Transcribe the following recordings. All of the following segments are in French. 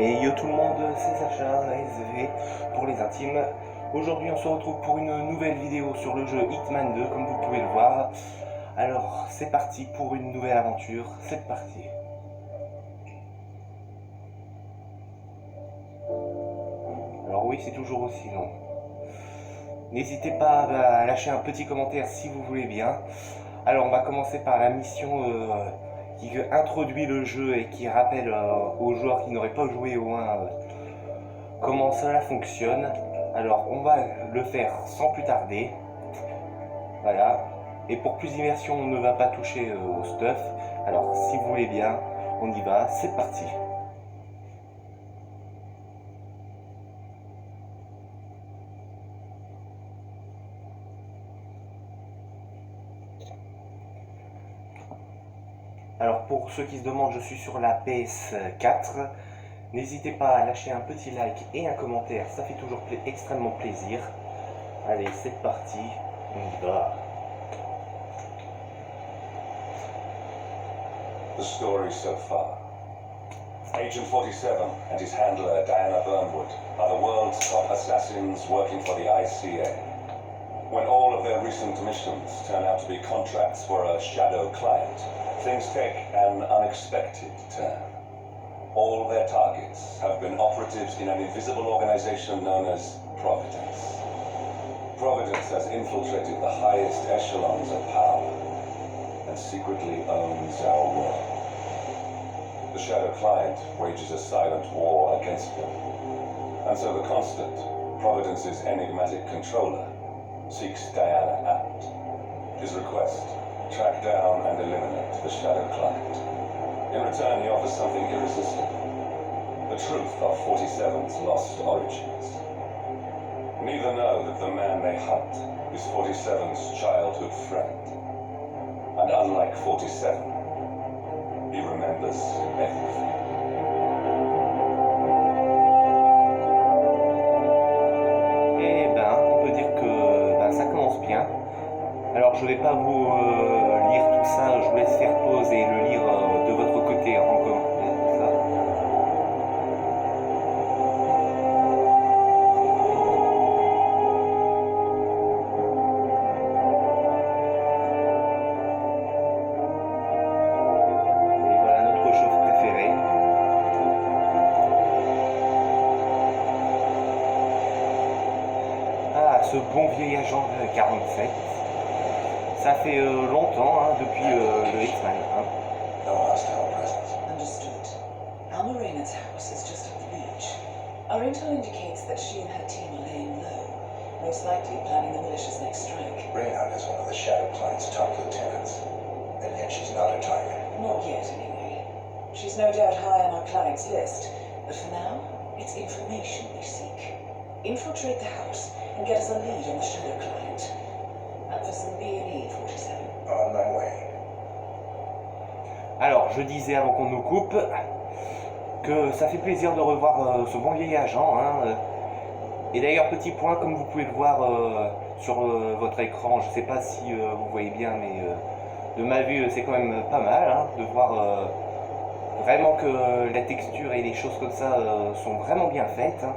Et yo tout le monde, c'est Sacha, SV pour les intimes. Aujourd'hui on se retrouve pour une nouvelle vidéo sur le jeu Hitman 2, comme vous pouvez le voir. Alors c'est parti pour une nouvelle aventure, c'est parti. Alors oui, c'est toujours aussi long. N'hésitez pas à lâcher un petit commentaire si vous voulez bien. Alors on va commencer par la mission qui introduit le jeu et qui rappelle aux joueurs qui n'auraient pas joué au 1 comment cela fonctionne. Alors on va le faire sans plus tarder. Voilà. Et pour plus d'immersion, on ne va pas toucher au stuff. Alors si vous voulez bien, on y va, c'est parti. Alors pour ceux qui se demandent, je suis sur la PS4. N'hésitez pas à lâcher un petit like et un commentaire, ça fait toujours extrêmement plaisir. Allez, c'est parti, on y va. The story so far. Agent 47 and his handler Diana Burnwood are the world's top assassins working for the ICA. When all of their recent missions turn out to be contracts for a shadow client, things take an unexpected turn. All their targets have been operatives in an invisible organization known as Providence. Providence has infiltrated the highest echelons of power and secretly owns our world. The shadow client wages a silent war against them, and so the Constant, Providence's enigmatic controller, seeks Diana out. His request: track down and eliminate the shadow client. In return, he offers something irresistible: the truth of 47's lost origins. Neither know that the man they hunt is 47's childhood friend. And unlike 47, he remembers everything. Eh ben, on peut dire que ça commence bien. Alors je vais pas vous lire tout ça, je vous laisse faire pause et le lire de votre côté en commentaire, tout ça. Et voilà notre chauffe préférée. Ah, ce bon vieil agent 47. Ça fait longtemps, hein, depuis le Hitman 1. No hostile presence. Understood. Alma Reynard's house is just up the beach. Our intel indicates that she and her team are laying low, most likely planning the malicious next strike. Reynard is one of the shadow client's top lieutenants, and yet she's not a target. Not yet, anyway. She's no doubt high on our client's list, but for now, it's information we seek. Infiltrate the house and get us a lead on the shadow client. Up for some B&E, 47. On my way. Alors, je disais avant qu'on nous coupe que ça fait plaisir de revoir ce bon vieil agent. Hein. Et d'ailleurs, petit point, comme vous pouvez le voir sur votre écran, je ne sais pas si vous voyez bien, mais de ma vue, c'est quand même pas mal hein, de voir vraiment que la texture et les choses comme ça sont vraiment bien faites. Hein.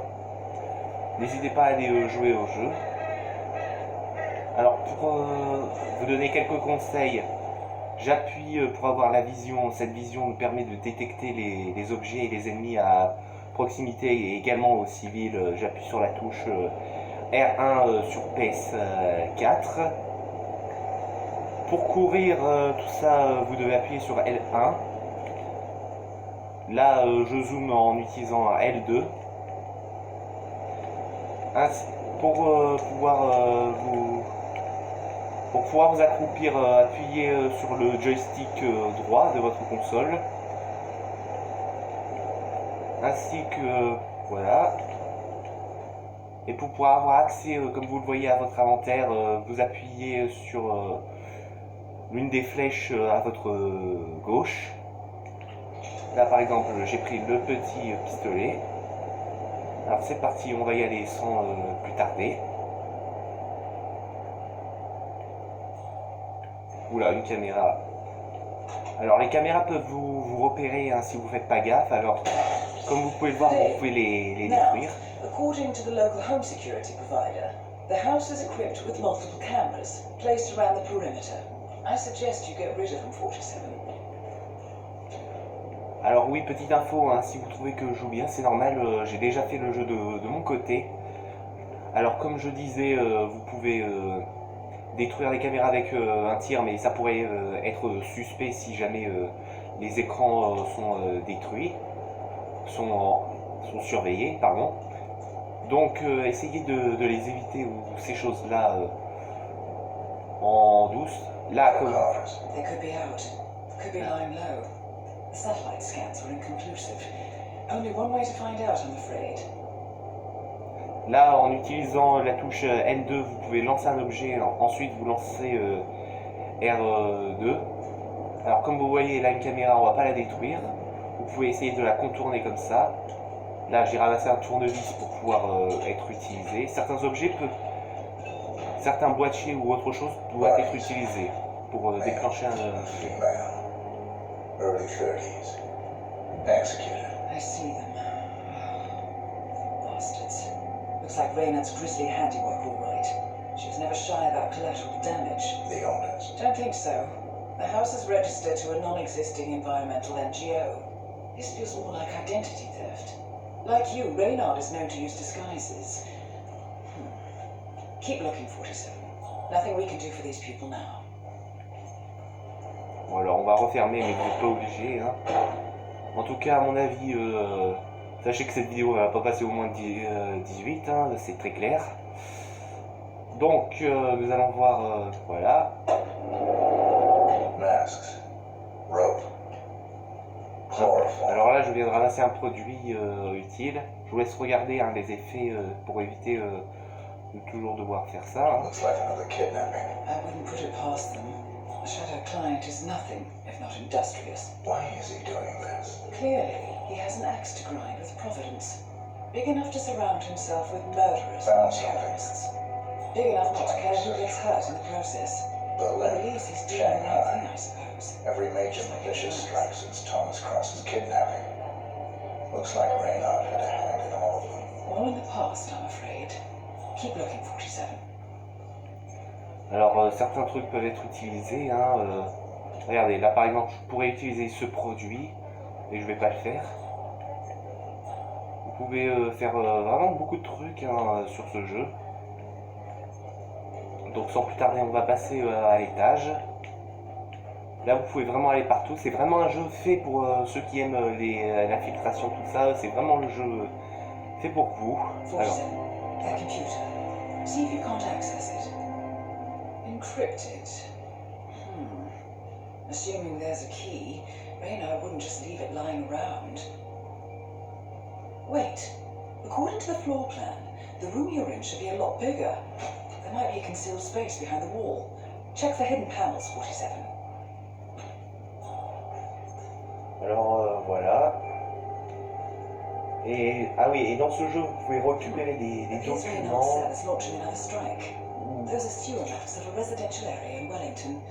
N'hésitez pas à aller jouer au jeu. Alors pour vous donner quelques conseils, j'appuie pour avoir la vision. Cette vision nous permet de détecter les objets et les ennemis à proximité et également aux civils. J'appuie sur la touche R1 sur PS4. Pour courir tout ça, vous devez appuyer sur L1. Là, je zoome en utilisant L2. Ainsi, pour pouvoir vous accroupir, appuyez sur le joystick droit de votre console. Ainsi que voilà. Et pour pouvoir avoir accès, comme vous le voyez, à votre inventaire, vous appuyez sur l'une des flèches à votre gauche. Là par exemple, j'ai pris le petit pistolet. Alors c'est parti, on va y aller sans plus tarder. Oula, une caméra. Alors les caméras peuvent vous repérer hein, si vous ne faites pas gaffe. Alors Comme vous pouvez le voir, vous pouvez les Now, détruire. according to the local home security provider, the house is equipped with multiple cameras placed around the perimeter. I suggest you get rid of them, 47. Alors oui, petite info, hein, si vous trouvez que je joue bien, c'est normal, j'ai déjà fait le jeu de mon côté. Alors comme je disais, vous pouvez détruire les caméras avec un tir, mais ça pourrait être suspect si jamais les écrans sont détruits, sont surveillés, pardon. Donc essayez de les éviter ou ces choses-là en douce. Là, comme... They could be out. Could be lying low. The satellite scans were inconclusive. Only one way to find out, I'm afraid. Là, en utilisant la touche N2, vous pouvez lancer un objet, ensuite vous lancez R2. Alors comme vous voyez là une caméra, on va pas la détruire. Vous pouvez essayer de la contourner comme ça. Là j'ai ramassé un tournevis pour pouvoir être utilisé. Certains objets certains boîtiers ou autre chose doivent être utilisés pour déclencher un... Early 30s. Executed. I see them. Bastards. Looks like Reynard's grisly handiwork, all right. She was never shy about collateral damage. The owners. Don't think so. The house is registered to a non-existing environmental NGO. This feels more like identity theft. Like you, Reynard is known to use disguises. Keep looking, 47. Nothing we can do for these people now. Bon alors on va refermer mais vous n'êtes pas obligé. Hein. En tout cas à mon avis, sachez que cette vidéo va pas passer au moins 18, hein, c'est très clair. Donc nous allons voir, voilà. Masks. Rope. Alors là je viens de ramasser un produit utile. Je vous laisse regarder hein, les effets pour éviter de toujours devoir faire ça. Hein. Looks like another kidnapping. I wouldn't put it past them. The Shadow Client is nothing if not industrious. Why is he doing this? Clearly, he has an axe to grind with Providence. Big enough to surround himself with murderers and Found something. terrorists. Big enough not to care who gets hurt in the process. He Berlin. believes he's doing the right thing, I suppose. Every major militia strike since Thomas Cross's kidnapping. Looks like Reynard had a hand in all of them. All in the past, I'm afraid. Keep looking, 47. Alors certains trucs peuvent être utilisés. Hein, regardez, là par exemple, je pourrais utiliser ce produit, mais je vais pas le faire. Vous pouvez faire vraiment beaucoup de trucs hein, sur ce jeu. Donc sans plus tarder, on va passer à l'étage. Là, vous pouvez vraiment aller partout. C'est vraiment un jeu fait pour ceux qui aiment l'infiltration, tout ça. C'est vraiment le jeu fait pour vous. Alors, 47. Their computer. See if you can't access it. Encrypted. Assuming there's a key, Reynard wouldn't just leave it lying around. Wait. According to the floor plan, the room you're in should be a lot bigger. There might be a concealed space behind the wall. Check for hidden panels, 47. alors voilà. Et ah oui, et dans ce jeu, vous pouvez récupérer des Here's Reynard's documents. cell is launching another strike. Those are sewer maps of a residential area in Wellington.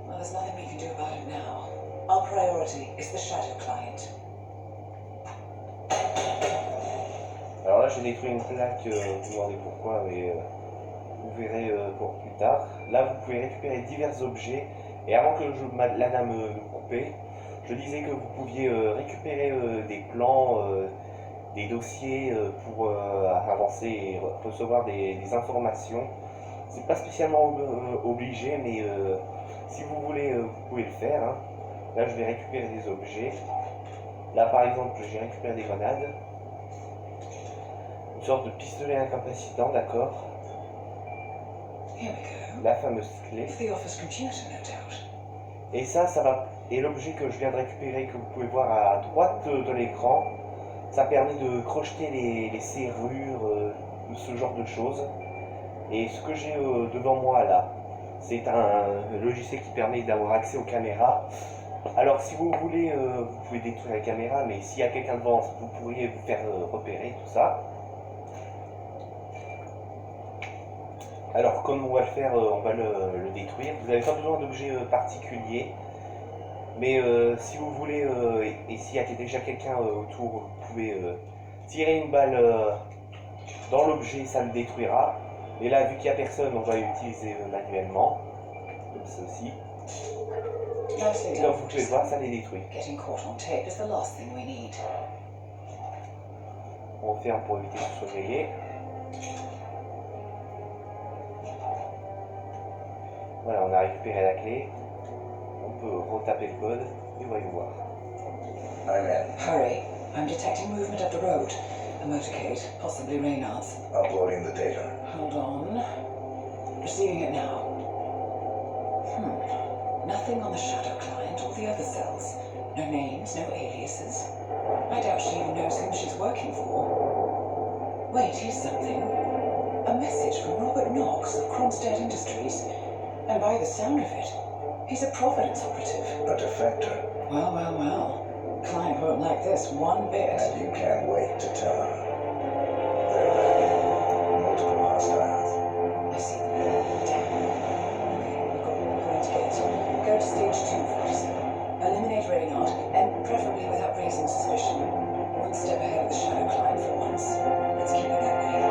Well, there's nothing we can do about it now. Our priority is the Shadow Client. Alors là, j'ai détruit une plaque, vous vous demandez pourquoi, mais vous verrez pour plus tard. Là, vous pouvez récupérer divers objets. Et avant que la dame me coupe, je disais que vous pouviez récupérer des plans, des dossiers pour avancer et recevoir des informations. C'est pas spécialement obligé, mais si vous voulez, vous pouvez le faire. Hein. Là, je vais récupérer des objets. Là, par exemple, j'ai récupéré des grenades. Une sorte de pistolet incapacitant, d'accord. Here we go. La fameuse clé. It's the office computer, no doubt. Et ça va. Et l'objet que je viens de récupérer, que vous pouvez voir à droite de l'écran, ça permet de crocheter les serrures, ce genre de choses. Et ce que j'ai devant moi là, c'est un logiciel qui permet d'avoir accès aux caméras. Alors si vous voulez, vous pouvez détruire la caméra, mais s'il y a quelqu'un devant, vous pourriez vous faire repérer tout ça. Alors comme on va le faire, on va le détruire. Vous n'avez pas besoin d'objets particuliers. Mais si vous voulez, et s'il y a déjà quelqu'un autour, vous pouvez tirer une balle dans l'objet, ça le détruira. Et là, vu qu'il n'y a personne, on va utiliser manuellement, comme ceci. Et comme vous pouvez le voir, ça les détruit. On referme pour éviter que ce soit grillé. Voilà, on a récupéré la clé. On peut retaper le code et voyons voir. I'm in. Hurry. I'm detecting movement up the road. A motorcade, possibly Reynard's. Uploading the data. Hold on. Receiving it now. Nothing on the Shadow client or the other cells. No names, no aliases. I doubt she even knows whom she's working for. Wait, here's something. A message from Robert Knox of Kronstadt Industries. And by the sound of it, he's a Providence operative. A defector. Well, well, well. Client won't like this one bit. And you can't wait to tell her. They're ready. Multiple hostiles. I see them. Damn. Okay, we've got one point to get. Go to stage 2, 47. Eliminate Reynard, and preferably without raising suspicion. One step ahead of the Shadow client for once. Let's keep it that way.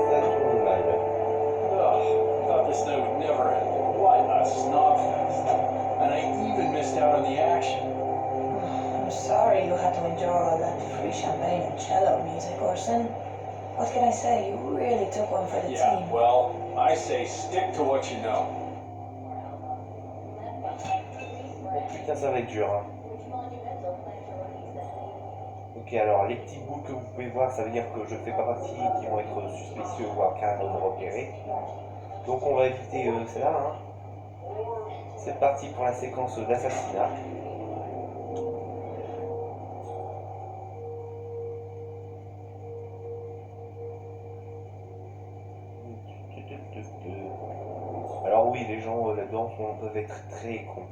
Ça tourne mal. Thought this night would never end. What a snobfest. And I even missed out on the action. I'm sorry you had to endure all that free champagne and cello music, Orson. What can I say? You really took one for the Yeah, team. well, I say stick to what you know. Putain, ça va être dur. Hein. Ok, alors les petites boules que vous pouvez voir, ça veut dire que je ne fais pas partie, qui vont être suspicieux, voire carrément repérés. Donc on va éviter celle-là. Hein. C'est parti pour la séquence d'assassinat. Alors oui, les gens là-dedans peuvent être très cons.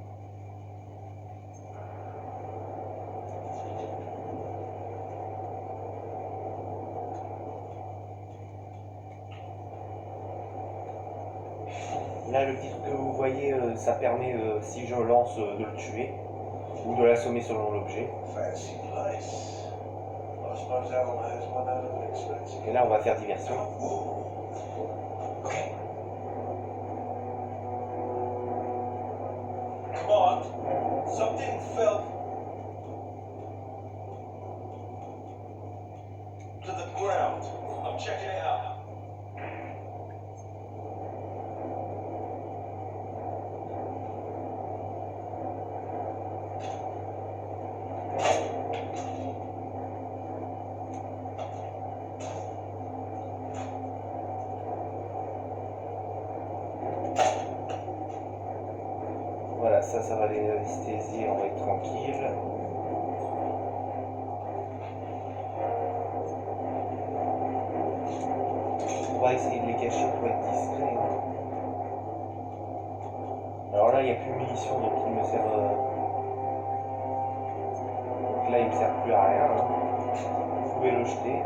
Là, le petit truc que vous voyez, ça permet, si je lance, de le tuer ou de l'assommer selon l'objet. Fancy place. I suppose Alma has one out of an expensive. Et là, on va faire diversion. Okay. Come on. Something fell to the ground. I'm checking it out. Voilà, ça va les anesthésier, on va être tranquille. On va essayer de les cacher pour être discret. Hein. Alors là, il n'y a plus de munitions, donc il me sert. Donc là, il me sert plus à rien. Hein. Vous pouvez le jeter.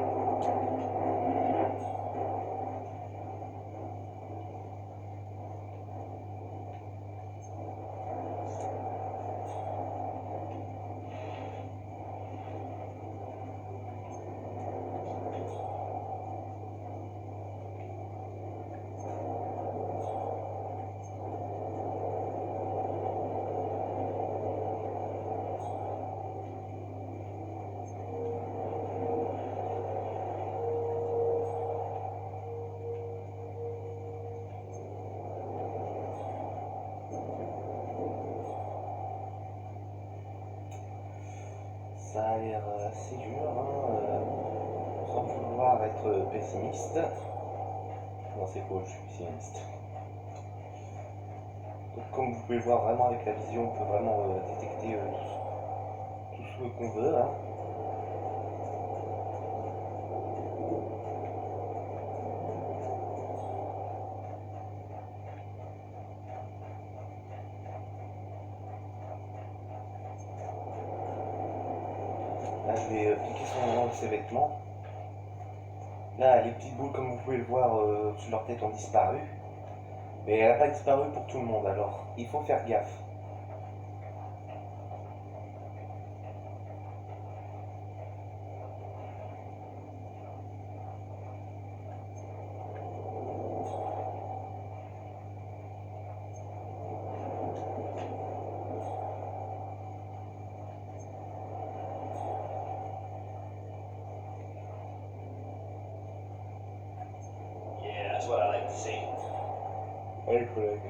Ça a l'air assez dur, hein, sans vouloir être pessimiste. Non, c'est faux, je suis pessimiste. Donc, comme vous pouvez le voir vraiment avec la vision, on peut vraiment détecter tout ce qu'on veut. Hein. Là, je vais cliquer sur ses vêtements. Là, les petites boules, comme vous pouvez le voir, au-dessus de leur tête ont disparu. Mais elle n'a pas disparu pour tout le monde, alors il faut faire gaffe. Yeah, that's what I like to see. Ouais, collègue.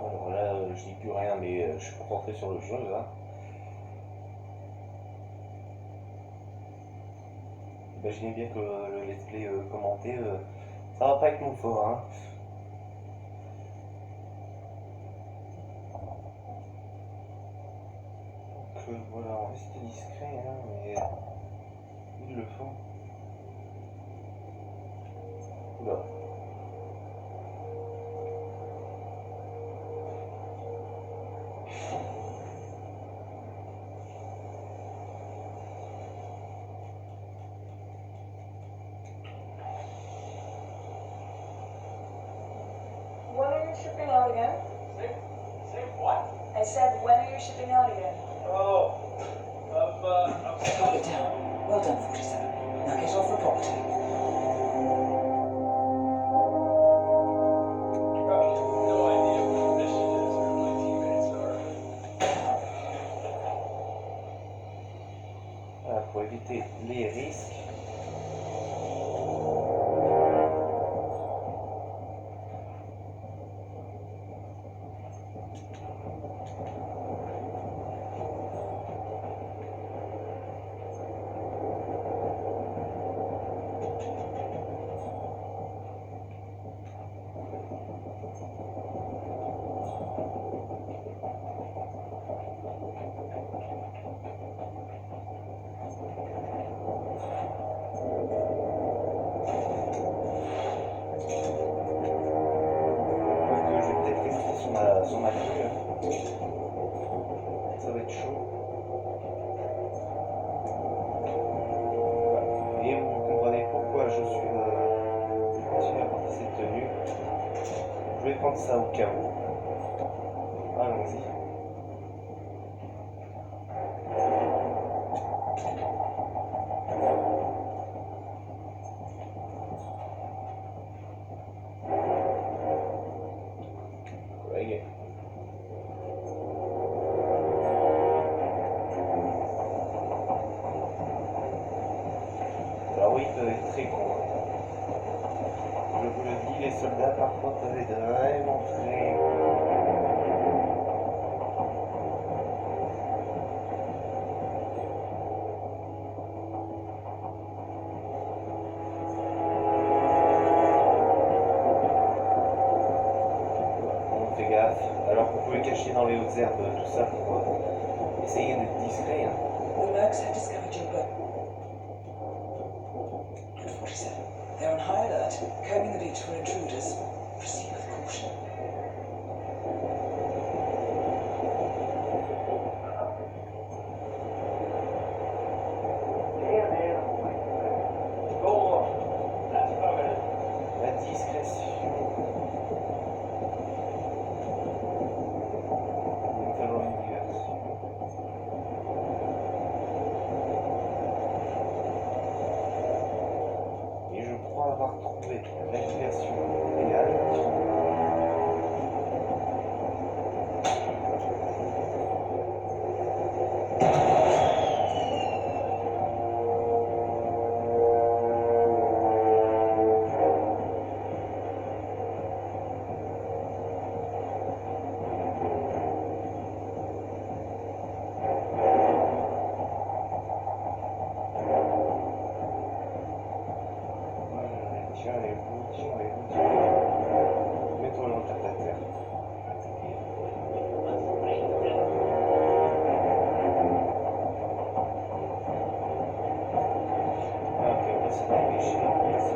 Alors là, je dis plus rien, mais je suis concentré sur le jeu là. Imaginez bien que le let's play commenté, ça va pas être mon fort, hein. Donc voilà, on va rester discret, hein, mais ils le font. Oula. When are you shipping out again? Say what? I said, when are you shipping out again? Oh, I'm Got it down. Well done, 47. Now get off the property. No idea what the mission is or who my teammates are. Voilà, pour éviter les risques. Sur ma queue. Ça va être chaud. Et vous comprenez pourquoi je continue à porter cette tenue. Je vais prendre ça au cas où. Allons-y. peuvent être très gros. Je vous le dis, les soldats parfois peuvent être vraiment très gros. On fait gaffe, alors qu'on pouvait cacher dans les hautes herbes, tout ça pour essayer d'être discret. Hein. The mercs have discovered your boat. Good 47. They're on high alert, combing the beach for intruders. Proceed with caution. Damn animal. Go on. That's permanent. La discrétion. Il va falloir une diversion. Et je crois avoir trouvé la diversion idéale. Tiens, et vous. Mets-toi dans le terre. Ok, on va se dépêcher. On va se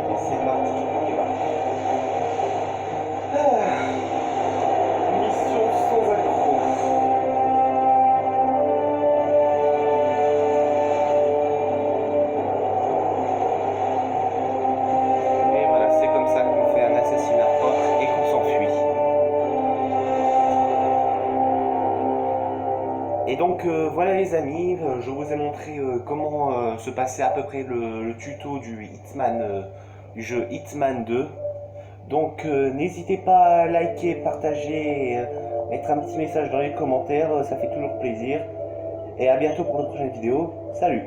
et c'est parti, on y va. Mission sans accroc. Et voilà, c'est comme ça qu'on fait un assassinat propre et qu'on s'enfuit. Et donc voilà les amis, je vous ai montré comment se passait à peu près le tuto du Hitman, du jeu Hitman 2. Donc n'hésitez pas à liker, partager, mettre un petit message dans les commentaires, ça fait toujours plaisir. Et à bientôt pour une prochaine vidéo. Salut!